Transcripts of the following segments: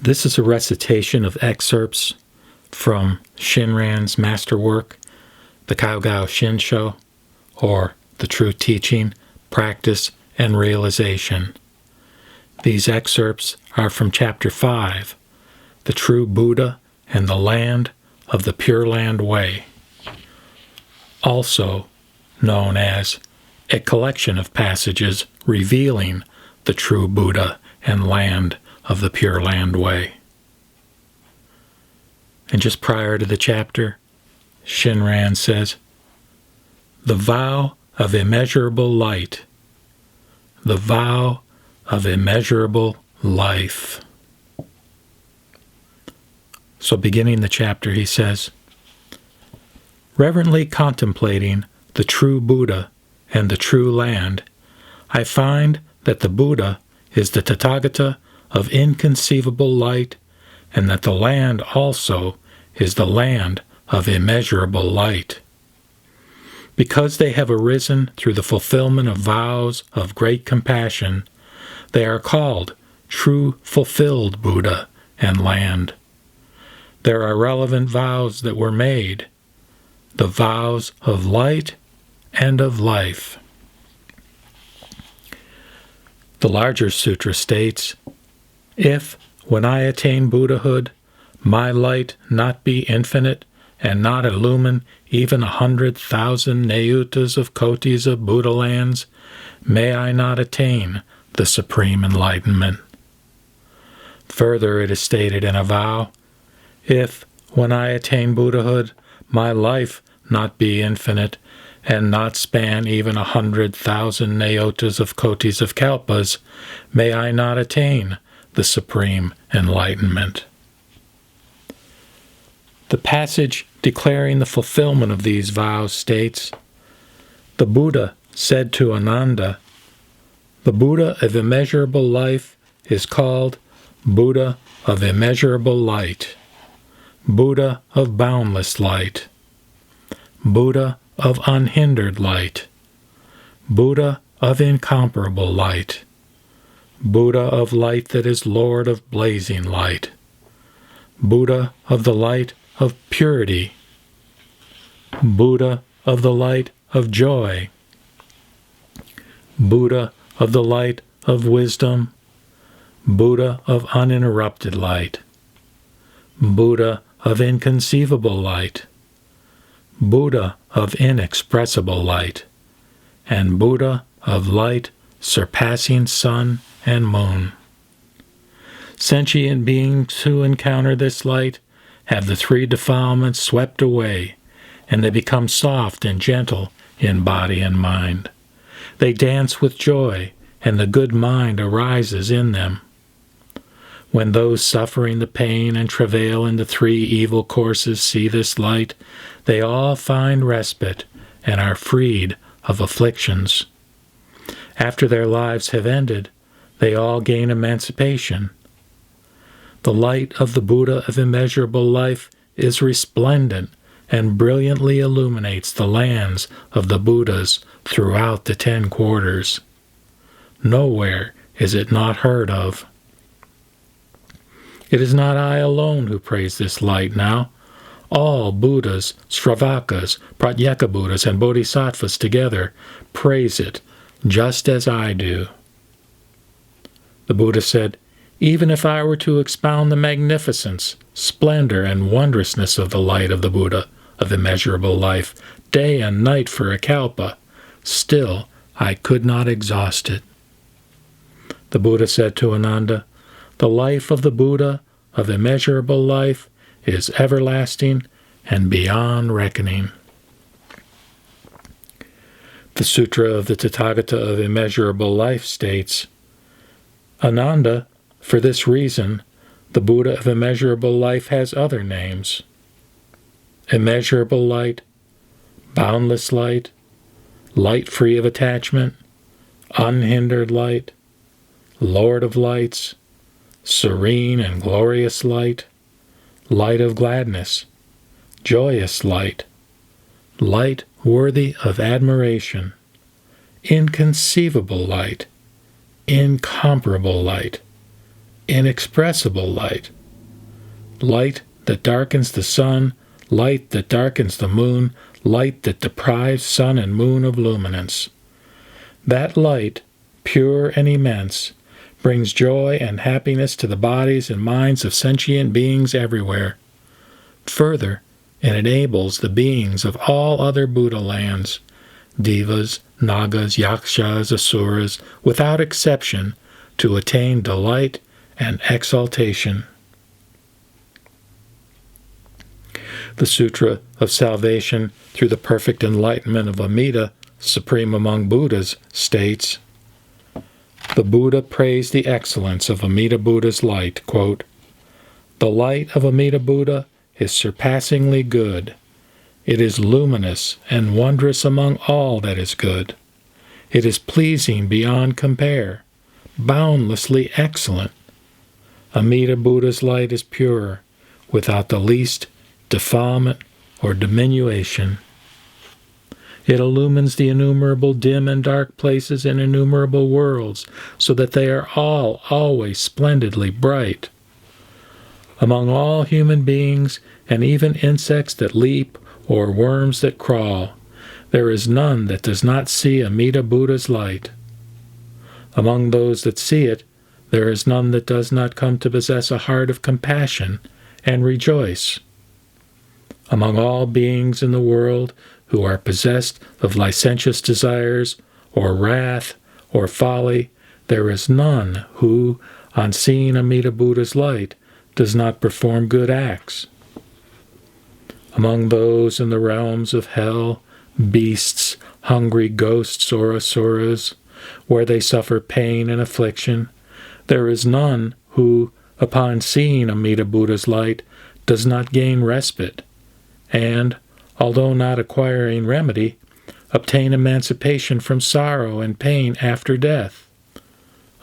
This is a recitation of excerpts from Shinran's masterwork, the Kaogao Shinshu, or the True Teaching, Practice, and Realization. These excerpts are from Chapter 5, The True Buddha and the Land of the Pure Land Way, also known as a collection of passages revealing the true Buddha and land of the Pure Land Way. And just prior to the chapter, Shinran says, "The vow of immeasurable light, the vow of immeasurable life." So beginning the chapter, he says, "Reverently contemplating the true Buddha and the true land, I find that the Buddha is the Tathagata of inconceivable light, and that the land also is the land of immeasurable light. Because they have arisen through the fulfillment of vows of great compassion, they are called true fulfilled Buddha and land. There are relevant vows that were made, the vows of light and of life." The larger sutra states, "If, when I attain Buddhahood, my light not be infinite and not illumine even 100,000 nayutas of kotis of Buddha lands, may I not attain the supreme enlightenment." Further, it is stated in a vow, "If, when I attain Buddhahood, my life not be infinite and not span even 100,000 nayotas of kotis of kalpas, may I not attain the supreme enlightenment." The passage declaring the fulfillment of these vows states, "The Buddha said to Ananda, the Buddha of immeasurable life is called Buddha of immeasurable light, Buddha of boundless light, Buddha of unhindered light, Buddha of incomparable light, Buddha of light that is Lord of blazing light, Buddha of the light of purity, Buddha of the light of joy, Buddha of the light of wisdom, Buddha of uninterrupted light, Buddha of inconceivable light, Buddha of inexpressible light, and Buddha of light surpassing sun and moon. Sentient beings who encounter this light have the three defilements swept away, and they become soft and gentle in body and mind. They dance with joy, and the good mind arises in them. When those suffering the pain and travail in the three evil courses see this light, they all find respite and are freed of afflictions. After their lives have ended, they all gain emancipation. The light of the Buddha of immeasurable life is resplendent and brilliantly illuminates the lands of the Buddhas throughout the 10 quarters. Nowhere is it not heard of. It is not I alone who praise this light now. All Buddhas, Sravakas, Pratyeka Buddhas, and Bodhisattvas together praise it, just as I do." The Buddha said, "Even if I were to expound the magnificence, splendor, and wondrousness of the light of the Buddha of immeasurable life, day and night for a kalpa, still I could not exhaust it." The Buddha said to Ananda, "The life of the Buddha of immeasurable life is everlasting and beyond reckoning." The Sutra of the Tathagata of Immeasurable Life states, "Ananda, for this reason, the Buddha of immeasurable life has other names: immeasurable light, boundless light, light free of attachment, unhindered light, Lord of lights, serene and glorious light, light of gladness, joyous light, light worthy of admiration, inconceivable light, incomparable light, inexpressible light. Light that darkens the sun, light that darkens the moon, light that deprives sun and moon of luminance. That light, pure and immense, brings joy and happiness to the bodies and minds of sentient beings everywhere. Further, it enables the beings of all other Buddha lands, devas, nagas, yakshas, asuras, without exception, to attain delight and exaltation. The Sutra of Salvation through the Perfect Enlightenment of Amida, supreme among Buddhas, states, the Buddha praised the excellence of Amida Buddha's light, quote, "The light of Amida Buddha is surpassingly good. It is luminous and wondrous among all that is good. It is pleasing beyond compare, boundlessly excellent. Amida Buddha's light is pure, without the least defilement or diminution. It illumines the innumerable dim and dark places in innumerable worlds, so that they are all always splendidly bright. Among all human beings, and even insects that leap or worms that crawl, there is none that does not see Amida Buddha's light. Among those that see it, there is none that does not come to possess a heart of compassion and rejoice. Among all beings in the world who are possessed of licentious desires, or wrath, or folly, there is none who, on seeing Amida Buddha's light, does not perform good acts. Among those in the realms of hell, beasts, hungry ghosts or asuras, where they suffer pain and affliction, there is none who, upon seeing Amida Buddha's light, does not gain respite, and, although not acquiring remedy, obtain emancipation from sorrow and pain after death.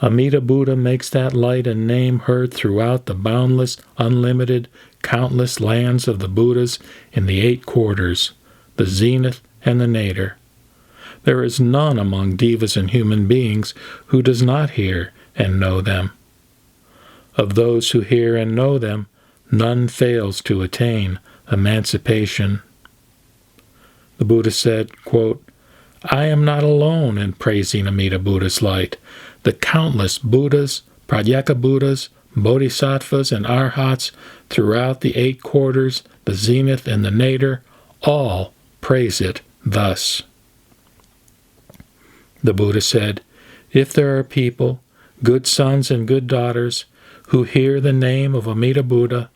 Amida Buddha makes that light a name heard throughout the boundless, unlimited, countless lands of the Buddhas in the 8 quarters, the zenith and the nadir. There is none among devas and human beings who does not hear and know them. Of those who hear and know them, none fails to attain emancipation. The Buddha said, quote, "I am not alone in praising Amida Buddha's light. The countless Buddhas, Pratyeka Buddhas, Bodhisattvas, and Arhats throughout the 8 quarters, the zenith, and the nadir, all praise it thus." The Buddha said, "If there are people, good sons and good daughters, who hear the name of Amida Buddha,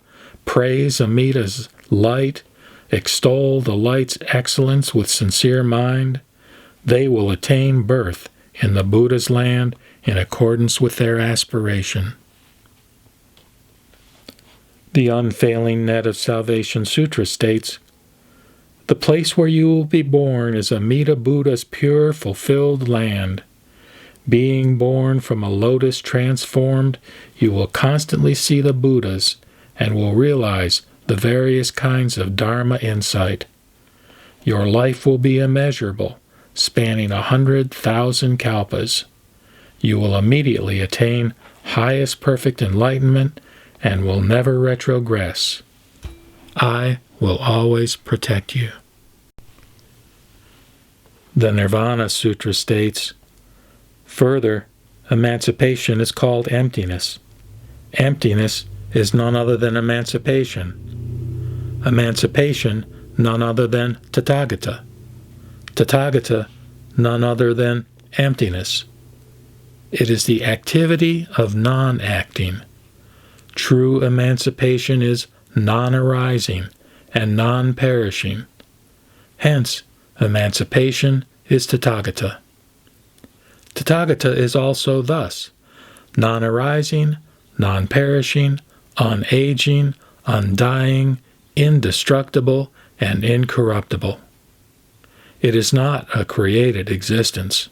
praise Amida's light, extol the light's excellence with sincere mind, they will attain birth in the Buddha's land in accordance with their aspiration." The Unfailing Net of Salvation Sutra states, "The place where you will be born is Amida Buddha's pure, fulfilled land. Being born from a lotus transformed, you will constantly see the Buddhas and will realize the various kinds of Dharma insight. Your life will be immeasurable, spanning 100,000 kalpas. You will immediately attain highest perfect enlightenment and will never retrogress. I will always protect you." The Nirvana Sutra states, "Further, emancipation is called emptiness. Emptiness is none other than emancipation. Emancipation, none other than Tathagata. Tathagata, none other than emptiness. It is the activity of non-acting. True emancipation is non-arising and non-perishing. Hence, emancipation is Tathagata. Tathagata is also thus, non-arising, non-perishing, unaging, undying, indestructible, and incorruptible. It is not a created existence.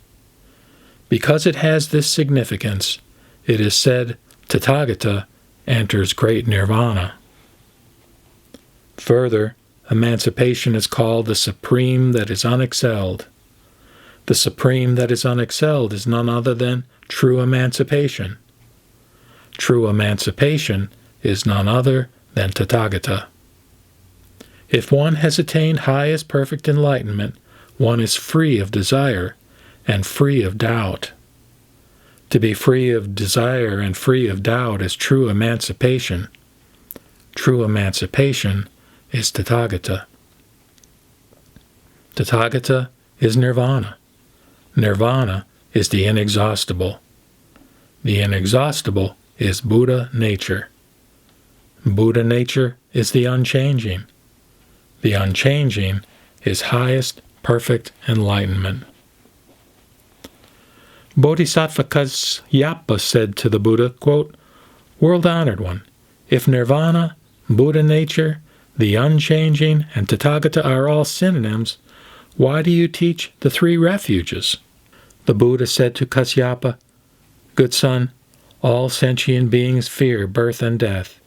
Because it has this significance, it is said Tathagata enters great nirvana. Further, emancipation is called the supreme that is unexcelled. The supreme that is unexcelled is none other than true emancipation. True emancipation is none other than Tathagata. If one has attained highest perfect enlightenment, one is free of desire and free of doubt. To be free of desire and free of doubt is true emancipation. True emancipation is Tathagata. Tathagata is nirvana. Nirvana is the inexhaustible. The inexhaustible is Buddha nature. Buddha nature is the unchanging. The unchanging is highest perfect enlightenment. Bodhisattva Kasyapa said to the Buddha, quote, "World-honored one, if nirvana, Buddha nature, the unchanging, and Tathagata are all synonyms, why do you teach the three refuges?" The Buddha said to Kasyapa, "Good son, all sentient beings fear birth and death.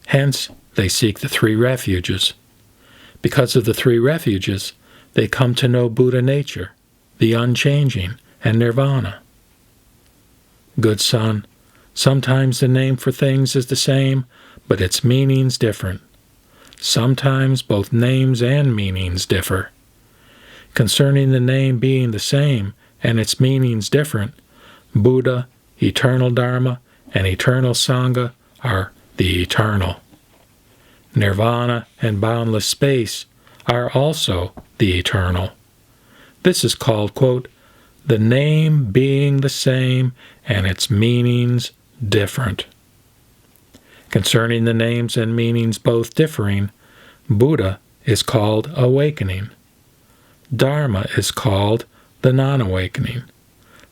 Hence, they seek the three refuges. Because of the three refuges, they come to know Buddha nature, the unchanging, and nirvana. Good son, sometimes the name for things is the same, but its meanings different. Sometimes both names and meanings differ. Concerning the name being the same and its meanings different, Buddha, eternal Dharma, and eternal Sangha are the eternal. Nirvana and boundless space are also the eternal. This is called, quote, the name being the same and its meanings different. Concerning the names and meanings both differing, Buddha is called awakening. Dharma is called the non-awakening.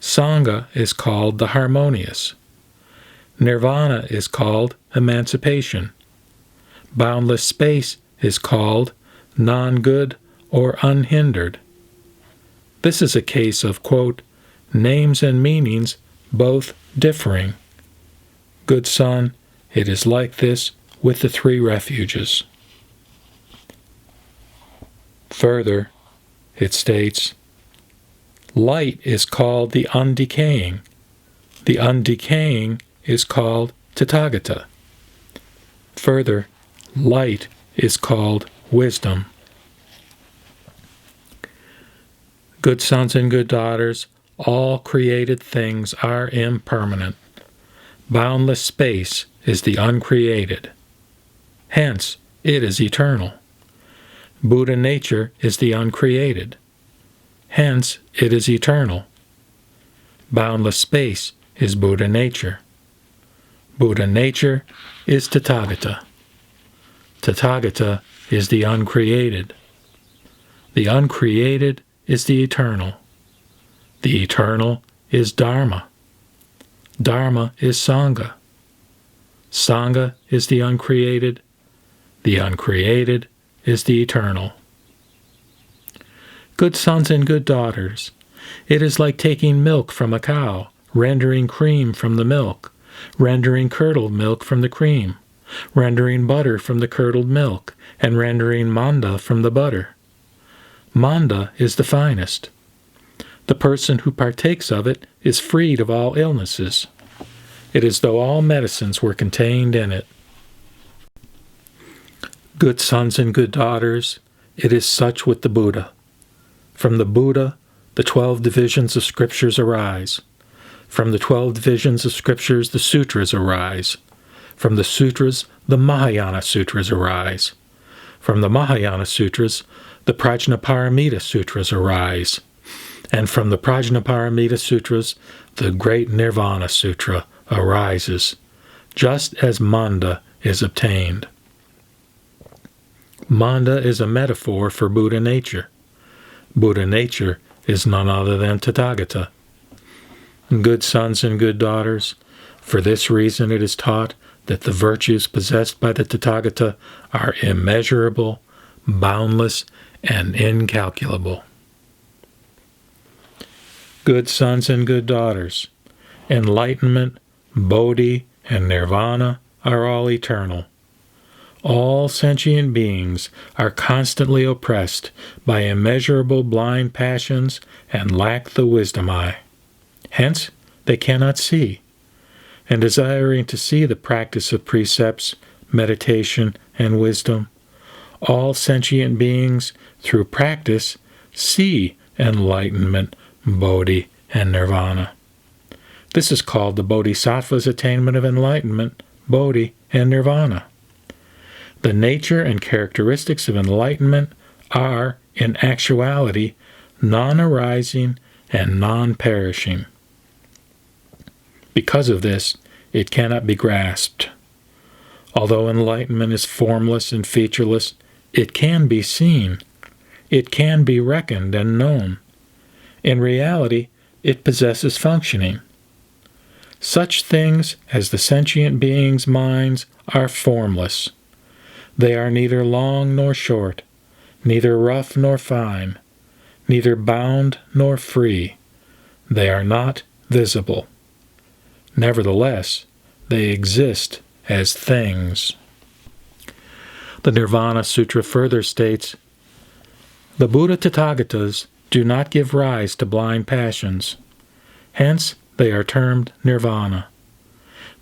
Sangha is called the harmonious. Nirvana is called emancipation. Boundless space is called non-good or unhindered. This is a case of, quote, names and meanings both differing. Good son, it is like this with the three refuges. Further, it states, light is called the undecaying. The undecaying is called Tathagata. Further, light is called wisdom. Good sons and good daughters, all created things are impermanent. Boundless space is the uncreated. Hence, it is eternal. Buddha nature is the uncreated. Hence, it is eternal. Boundless space is Buddha nature. Buddha nature is Tathagata. Tathagata is the uncreated. The uncreated is the eternal. The eternal is Dharma. Dharma is Sangha. Sangha is the uncreated. The uncreated is the eternal. Good sons and good daughters, it is like taking milk from a cow, rendering cream from the milk, rendering curdled milk from the cream, rendering butter from the curdled milk, and rendering manda from the butter. Manda is the finest. The person who partakes of it is freed of all illnesses. It is as though all medicines were contained in it. Good sons and good daughters, it is such with the Buddha. From the Buddha, the 12 divisions of scriptures arise. From the 12 divisions of scriptures, the sutras arise. From the sutras, the Mahayana sutras arise. From the Mahayana sutras, the Prajnaparamita sutras arise. And from the Prajnaparamita sutras, the great Nirvana sutra arises, just as Manda is obtained. Manda is a metaphor for Buddha nature. Buddha nature is none other than Tathagata. Good sons and good daughters, for this reason it is taught that the virtues possessed by the Tathagata are immeasurable, boundless, and incalculable. Good sons and good daughters, enlightenment, bodhi, and nirvana are all eternal. All sentient beings are constantly oppressed by immeasurable blind passions and lack the wisdom eye. Hence, they cannot see. and desiring to see the practice of precepts, meditation, and wisdom, all sentient beings, through practice, see enlightenment, bodhi, and nirvana. This is called the Bodhisattva's attainment of enlightenment, bodhi, and nirvana. The nature and characteristics of enlightenment are, in actuality, non-arising and non-perishing. Because of this, it cannot be grasped. Although enlightenment is formless and featureless, it can be seen. It can be reckoned and known. In reality, it possesses functioning. Such things as the sentient beings' minds are formless. They are neither long nor short, neither rough nor fine, neither bound nor free. They are not visible. Nevertheless, they exist as things. The Nirvana Sutra further states, "The Buddha Tathagatas do not give rise to blind passions. Hence, they are termed nirvana.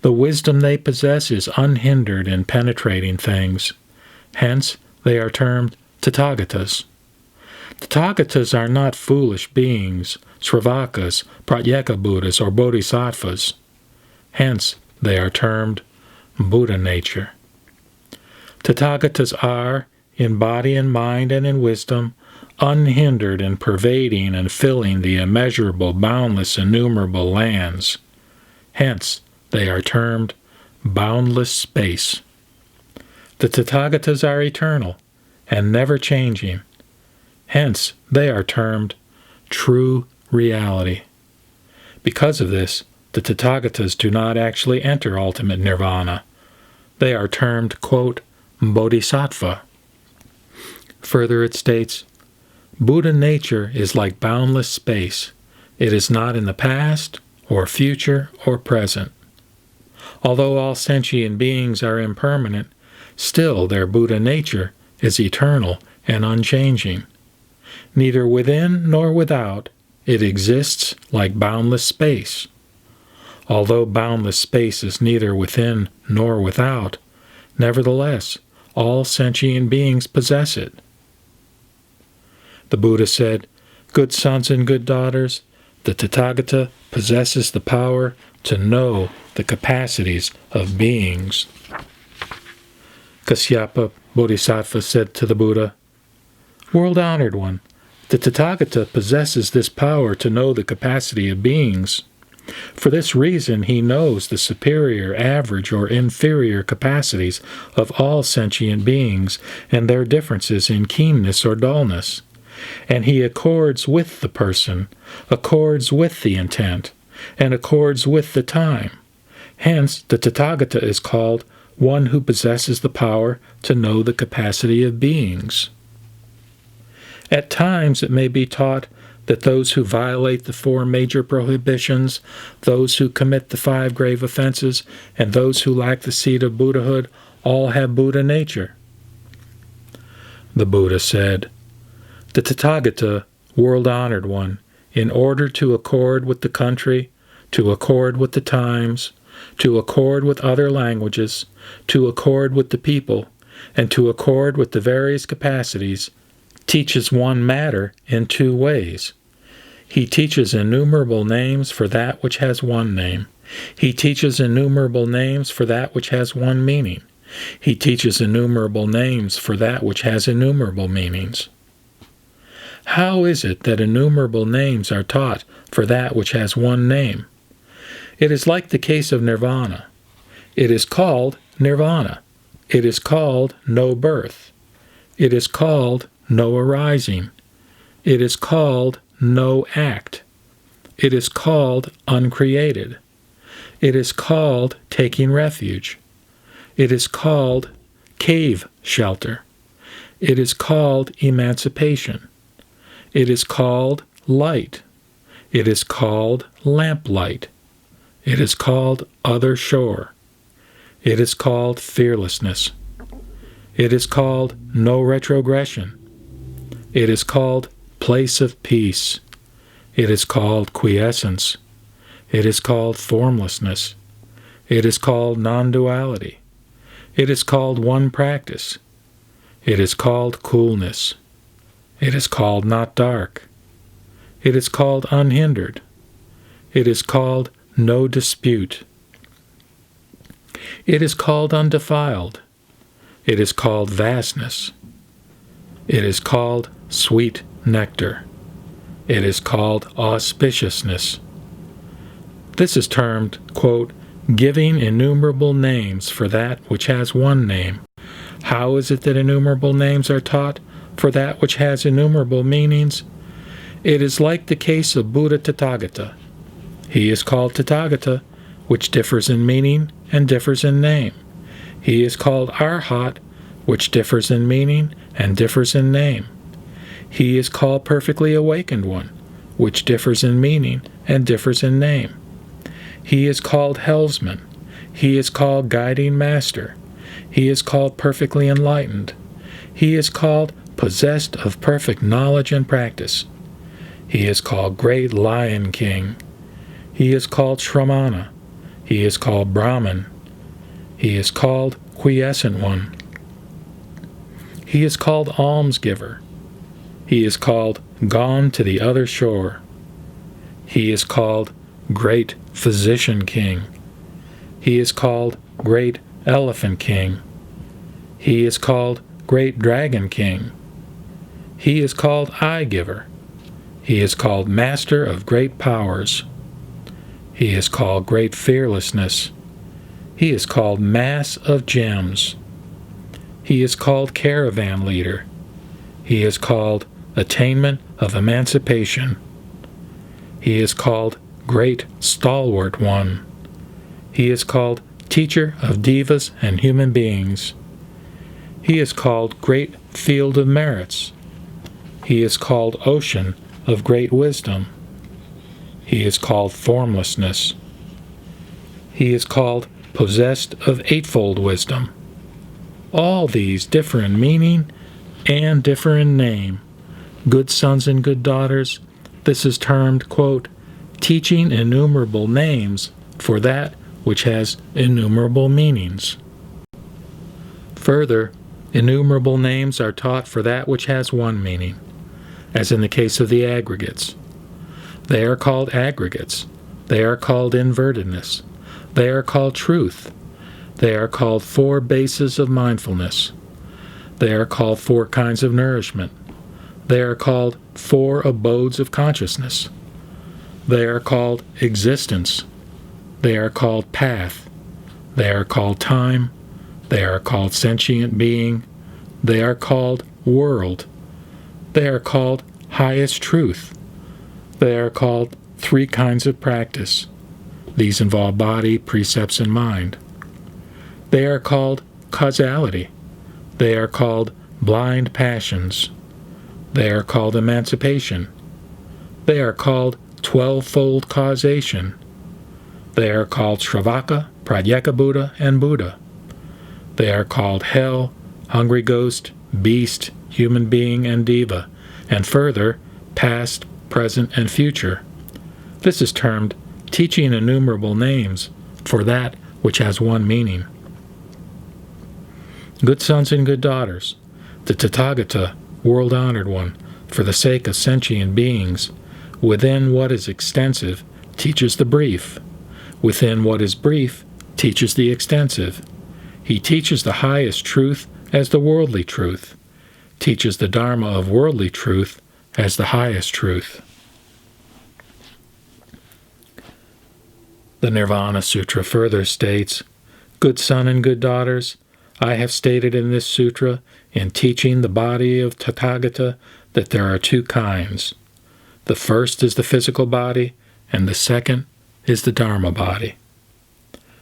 The wisdom they possess is unhindered in penetrating things. Hence, they are termed Tathagatas. Tathagatas are not foolish beings, Sravakas, Pratyeka Buddhas, or Bodhisattvas. Hence, they are termed Buddha nature. Tathagatas are, in body and mind and in wisdom, unhindered in pervading and filling the immeasurable, boundless, innumerable lands. Hence, they are termed boundless space. The Tathagatas are eternal and never changing. Hence, they are termed true reality. Because of this, the Tathagatas do not actually enter ultimate nirvana. They are termed, quote, bodhisattva." Further it states, "Buddha nature is like boundless space. It is not in the past, or future, or present. Although all sentient beings are impermanent, still their Buddha nature is eternal and unchanging. Neither within nor without, it exists like boundless space. Although boundless space is neither within nor without, nevertheless, all sentient beings possess it." The Buddha said, "Good sons and good daughters, the Tathagata possesses the power to know the capacities of beings." Kasyapa Bodhisattva said to the Buddha, "World-honored one, the Tathagata possesses this power to know the capacity of beings. For this reason he knows the superior, average, or inferior capacities of all sentient beings and their differences in keenness or dullness. And he accords with the person, accords with the intent, and accords with the time. Hence, the Tathagata is called one who possesses the power to know the capacity of beings. At times it may be taught that those who violate the 4 major prohibitions, those who commit the 5 grave offenses, and those who lack the seed of Buddhahood all have Buddha nature." The Buddha said, "The Tathagata, world-honored one, in order to accord with the country, to accord with the times, to accord with other languages, to accord with the people, and to accord with the various capacities, teaches one matter in 2 ways. He teaches innumerable names for that which has one name. He teaches innumerable names for that which has one meaning. He teaches innumerable names for that which has innumerable meanings. How is it that innumerable names are taught for that which has one name? It is like the case of nirvana. It is called nirvana. It is called no birth. It is called no arising. It is called no act. It is called uncreated. It is called taking refuge. It is called cave shelter. It is called emancipation. It is called light. It is called lamplight. It is called other shore. It is called fearlessness. It is called no retrogression. It is called place of peace. It is called quiescence. It is called formlessness. It is called non-duality. It is called one practice. It is called coolness. It is called not dark. It is called unhindered. It is called no dispute. It is called undefiled. It is called vastness. It is called sweet nectar. It is called auspiciousness. This is termed, quote, giving innumerable names for that which has one name. How is it that innumerable names are taught for that which has innumerable meanings? It is like the case of Buddha Tathagata. He is called Tathagata, which differs in meaning and differs in name. He is called Arhat, which differs in meaning and differs in name. He is called Perfectly Awakened One, which differs in meaning and differs in name. He is called Helmsman. He is called Guiding Master. He is called Perfectly Enlightened. He is called Possessed of Perfect Knowledge and Practice. He is called Great Lion King. He is called Shramana. He is called Brahman. He is called Quiescent One. He is called Almsgiver. He is called Gone to the Other Shore. He is called Great Physician King. He is called Great Elephant King. He is called Great Dragon King. He is called Eye Giver. He is called Master of Great Powers. He is called Great Fearlessness. He is called Mass of Gems. He is called Caravan Leader. He is called Attainment of Emancipation. He is called Great Stalwart One. He is called Teacher of Devas and Human Beings. He is called Great Field of Merits. He is called Ocean of Great Wisdom. He is called Formlessness. He is called Possessed of Eightfold Wisdom. All these differ in meaning and differ in name. Good sons and good daughters, this is termed, quote, teaching innumerable names for that which has innumerable meanings. Further, innumerable names are taught for that which has one meaning, as in the case of the aggregates. They are called aggregates. They are called invertedness. They are called truth. They are called four bases of mindfulness. They are called four kinds of nourishment. They are called four abodes of consciousness. They are called existence. They are called path. They are called time. They are called sentient being. They are called world. They are called highest truth. They are called three kinds of practice. These involve body, precepts, and mind. They are called causality. They are called blind passions. They are called emancipation. They are called 12-fold causation. They are called Shravaka, Pratyeka Buddha, and Buddha. They are called hell, hungry ghost, beast, human being, and diva, and further, past, present, and future. This is termed teaching innumerable names for that which has one meaning. Good sons and good daughters, the Tathagata, world-honored one, for the sake of sentient beings, within what is extensive, teaches the brief. Within what is brief, teaches the extensive. He teaches the highest truth as the worldly truth, teaches the Dharma of worldly truth as the highest truth. The Nirvana Sutra further states, Good son and good daughters, I have stated in this sutra, in teaching the body of Tathagata, that there are two kinds. The first is the physical body, and the second is the Dharma body.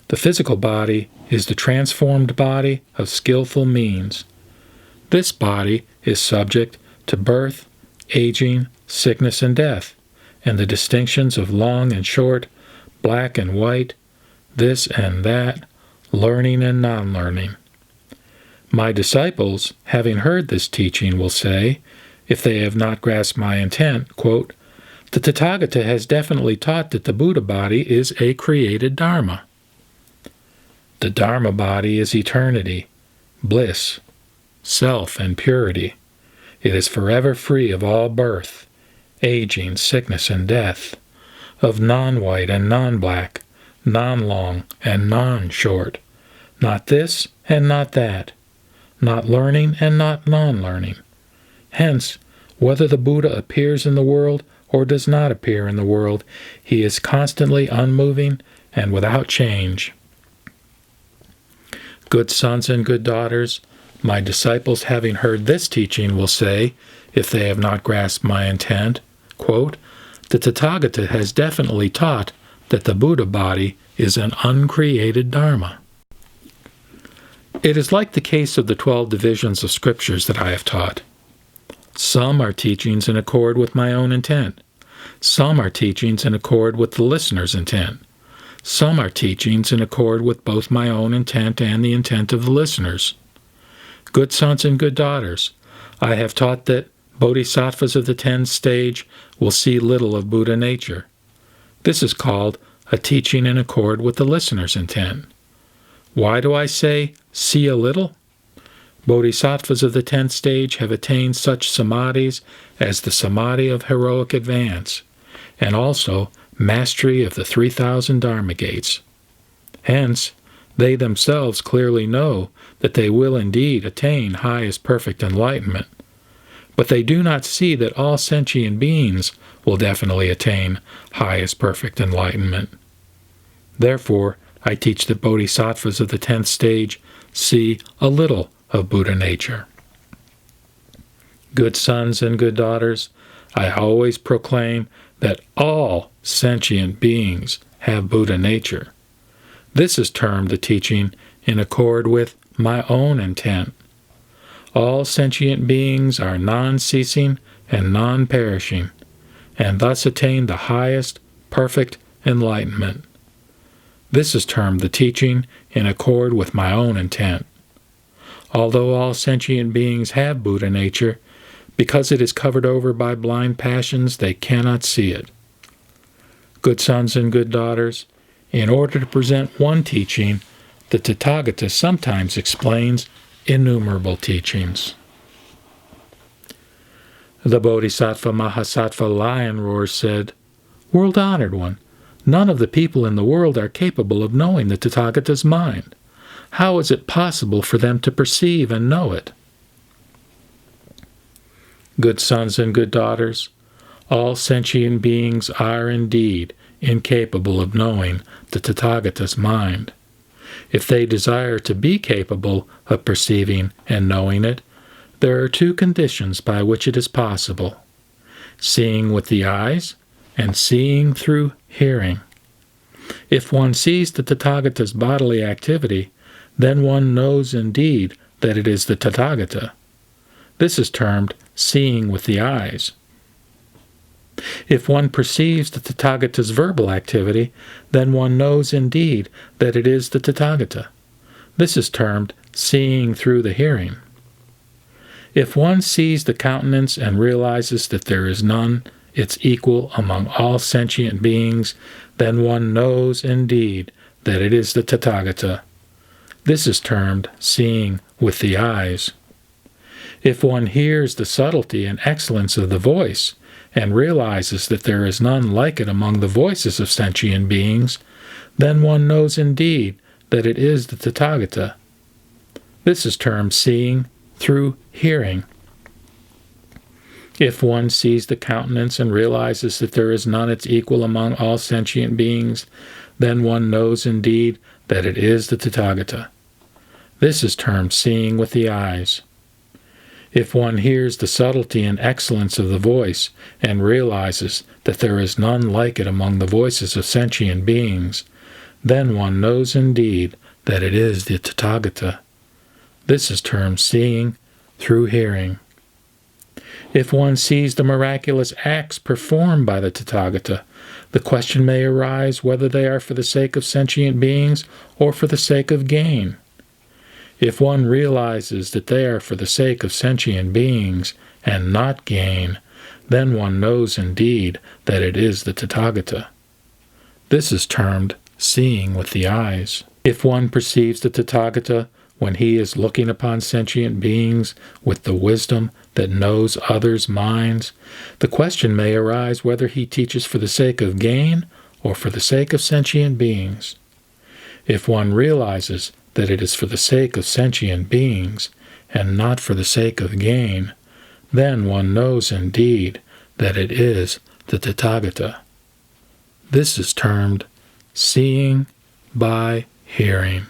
The physical body is the transformed body of skillful means. This body is subject to birth, aging, sickness, and death, and the distinctions of long and short, black and white, this and that, learning and non-learning. My disciples, having heard this teaching, will say, if they have not grasped my intent, quote, the Tathagata has definitely taught that the Buddha body is a created Dharma. The Dharma body is eternity, bliss, self, and purity. It is forever free of all birth, aging, sickness, and death, of non-white and non-black, non-long and non-short, not this and not that, not learning and not non-learning. Hence, whether the Buddha appears in the world or does not appear in the world, he is constantly unmoving and without change. Good sons and good daughters, my disciples having heard this teaching will say, if they have not grasped my intent, quote, the Tathagata has definitely taught that the Buddha body is an uncreated Dharma. It is like the case of the 12 divisions of scriptures that I have taught. Some are teachings in accord with my own intent. Some are teachings in accord with the listener's intent. Some are teachings in accord with both my own intent and the intent of the listeners. Good sons and good daughters, I have taught that bodhisattvas of the 10th stage will see little of Buddha nature. This is called a teaching in accord with the listener's intent. Why do I say, see a little? Bodhisattvas of the 10th stage have attained such samadhis as the samadhi of heroic advance, and also mastery of the 3,000 Dharma gates. Hence, they themselves clearly know that they will indeed attain highest perfect enlightenment, but they do not see that all sentient beings will definitely attain highest perfect enlightenment. Therefore, I teach that bodhisattvas of the 10th stage see a little of Buddha nature. Good sons and good daughters, I always proclaim that all sentient beings have Buddha nature. This is termed the teaching in accord with my own intent. All sentient beings are non-ceasing and non-perishing, and thus attain the highest perfect enlightenment. This is termed the teaching in accord with my own intent. Although all sentient beings have Buddha nature, because it is covered over by blind passions, they cannot see it. Good sons and good daughters, in order to present one teaching, the Tathagata sometimes explains innumerable teachings. The Bodhisattva Mahasattva Lion Roar said, World-honored one, none of the people in the world are capable of knowing the Tathagata's mind. How is it possible for them to perceive and know it? Good sons and good daughters, all sentient beings are indeed incapable of knowing the Tathagata's mind. If they desire to be capable of perceiving and knowing it, there are two conditions by which it is possible: seeing with the eyes and seeing through hearing. If one sees the Tathagata's bodily activity, then one knows indeed that it is the Tathagata. This is termed seeing with the eyes. If one perceives the Tathagata's verbal activity, then one knows indeed that it is the Tathagata. This is termed seeing through the hearing. If one sees the countenance and realizes that there is none its equal among all sentient beings, then one knows indeed that it is the Tathagata. This is termed seeing with the eyes. If one hears the subtlety and excellence of the voice, and realizes that there is none like it among the voices of sentient beings, then one knows indeed that it is the Tathagata. This is termed seeing through hearing. If one sees the countenance and realizes that there is none its equal among all sentient beings, then one knows indeed that it is the Tathagata. This is termed seeing with the eyes. If one hears the subtlety and excellence of the voice and realizes that there is none like it among the voices of sentient beings, then one knows indeed that it is the Tathagata. This is termed seeing through hearing. If one sees the miraculous acts performed by the Tathagata, the question may arise whether they are for the sake of sentient beings or for the sake of gain. If one realizes that they are for the sake of sentient beings and not gain, then one knows indeed that it is the Tathagata. This is termed seeing with the eyes. If one perceives the Tathagata when he is looking upon sentient beings with the wisdom that knows others' minds, the question may arise whether he teaches for the sake of gain or for the sake of sentient beings. If one realizes that it is for the sake of sentient beings and not for the sake of gain, then one knows indeed that it is the Tathagata. This is termed seeing by hearing.